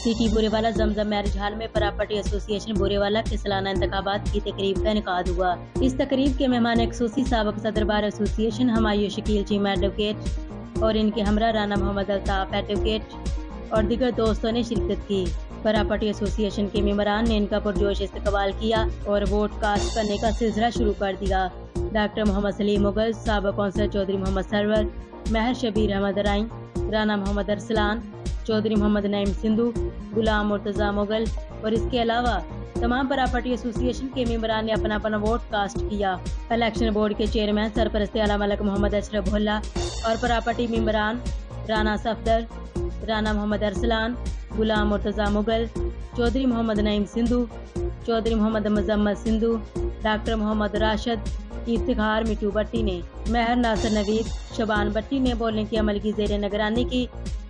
City Burewala जमजम marriage hall में property association Burewala के सालाना इंतखाबात की तकरीब का इनेकाद हुआ। इस तकरीब के मेहमान खसूसी साबिक सदर bar association Humayun Shakeel Cheema advocate और इनके हमरा राना मोहम्मद अल्ताफ एडवोकेट और दीगर दोस्तों ने शिरकत की। प्रॉपर्टी एसोसिएशन के मेंबरान ने इनका पुरजोश इस्तकबाल किया और वोट कास्ट करने का सिलसिला शुरू कर दिया। डॉक्टर मोहम्मद सलीम मुगल, साबिक कौंसलर चौधरी मोहम्मद सरवर, महर शबीर अहमद राई, राना मोहम्मद अरसलान, चौधरी मोहम्मद नईम सिंधु, गुलाम मुर्तजा मुगल और इसके अलावा तमाम प्रॉपर्टी एसोसिएशन के मेंबरान ने अपना अपना वोट कास्ट किया। इलेक्शन बोर्ड के चेयरमैन सरपरस्त आला मलिक मोहम्मद अशरफ भुल्ला और प्रॉपर्टी मेंबरान राना सफदर, राना मोहम्मद अरसलान, गुलाम मुर्तजा मुगल, चौधरी मोहम्मद नईम सिंधु, चौधरी मोहम्मद मुजम्मल सिंधु, डॉक्टर मोहम्मद राशिद, इफ्तिखार मिट्टू भट्टी ने, महर नासिर नवीद, शबान भट्टी ने बोलने की अमल की जेर निगरानी की।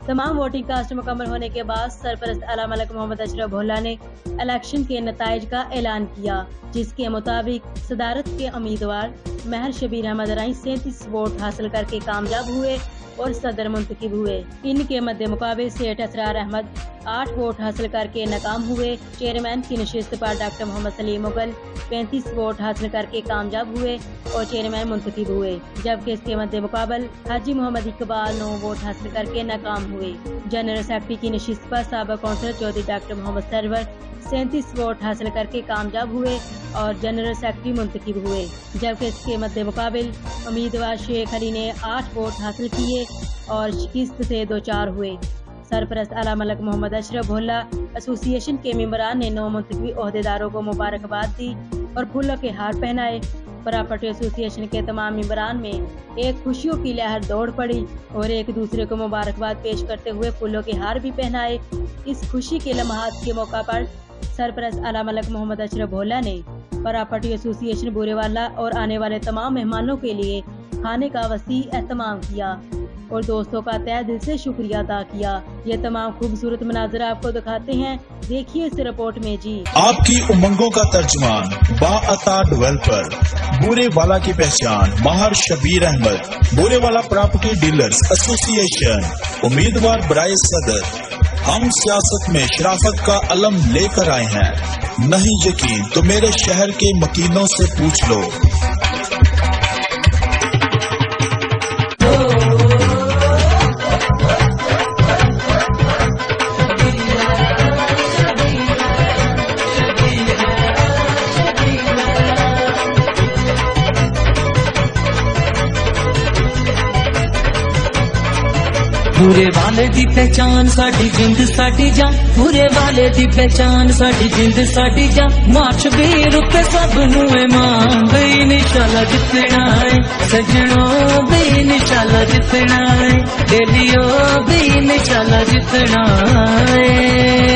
तमाम वोटिंग कास्ट मुकम्मल होने के बाद सरपरस्त आला मलिक मोहम्मद अशरफ भुल्ला ने इलेक्शन के नताइज का ऐलान किया, जिसके मुताबिक सदारत के उम्मीदवार महर शबीर अहमद राई 37 वोट हासिल करके कामयाब हुए और सदर मुंतखब हुए। इनके मद्दे मुकाबले सेठ असरार अहमद 8 वोट हासिल करके नाकाम हुए। चेयरमैन की नशिस्त पर डॉक्टर मोहम्मद सलीम मुगल 35 वोट हासिल करके कामयाब हुए और चेयरमैन मुंतखब हुए, जबकि इसके मद्दे मुकाबल हाजी मोहम्मद इकबाल 9 वोट हासिल करके नाकाम हुए। जनरल सेक्रेटरी की नशिस्त पर साबिक councillor Chaudhary doctor Mohammad Sarwar 37 vote हासिल करके कामयाब हुए और जनरल सेक्रेटरी मुंतखब हुए, जबकि इसके मद्दे मुकाबल उम्मीदवार शेख अली ने 8 वोट हासिल किए और शिकस्त से 2-4 हुए। सरपरस्त आला मलिक मोहम्मद अशरफ भुल्ला एसोसिएशन के मेंबरान ने 9 मुंतखबी ओहदेदारों को मुबारकबाद दी और फूलों के हार पहनाए। प्रॉपर्टी एसोसिएशन के तमाम मेंबरान में एक खुशियों की लहर दौड़ पड़ी और एक दूसरे को मुबारकबाद पेश करते हुए फूलों के हार भी पहनाए। इस खुशी के लम्हात के मौका पर सरपरस्त आला मलिक मोहम्मद अशरफ भुल्ला ने प्रॉपर्टी एसोसिएशन बुरेवाला और आने वाले तमाम मेहमानों के लिए खाने का वसी एहतमाम किया और दोस्तों का तहे दिल से शुक्रिया अदा किया। ये तमाम खूबसूरत मनाज़र आपको दिखाते हैं, देखिए इस रिपोर्ट में जी। आपकी उमंगों का तर्जुमान बाअता डेवलपर बुरेवाला की पहचान Mehar Shabbir Ahmad, Burewala property dealers association, उम्मीदवार बराए सदर। हम सियासत में शराफत का अलम लेकर आए हैं, नहीं यकीन तो मेरे शहर के मकीनों से पूछ लो। बुरे वाले दी पहचान साडी जिंद साडी जान, बुरे वाले दी पहचान साडी जिंद साडी जान। मार्च भी रुके सब नुए मान, भी निशाला जितना है सजनों, भी निशाला जितना है डेलियो, भी निशाला जितना है।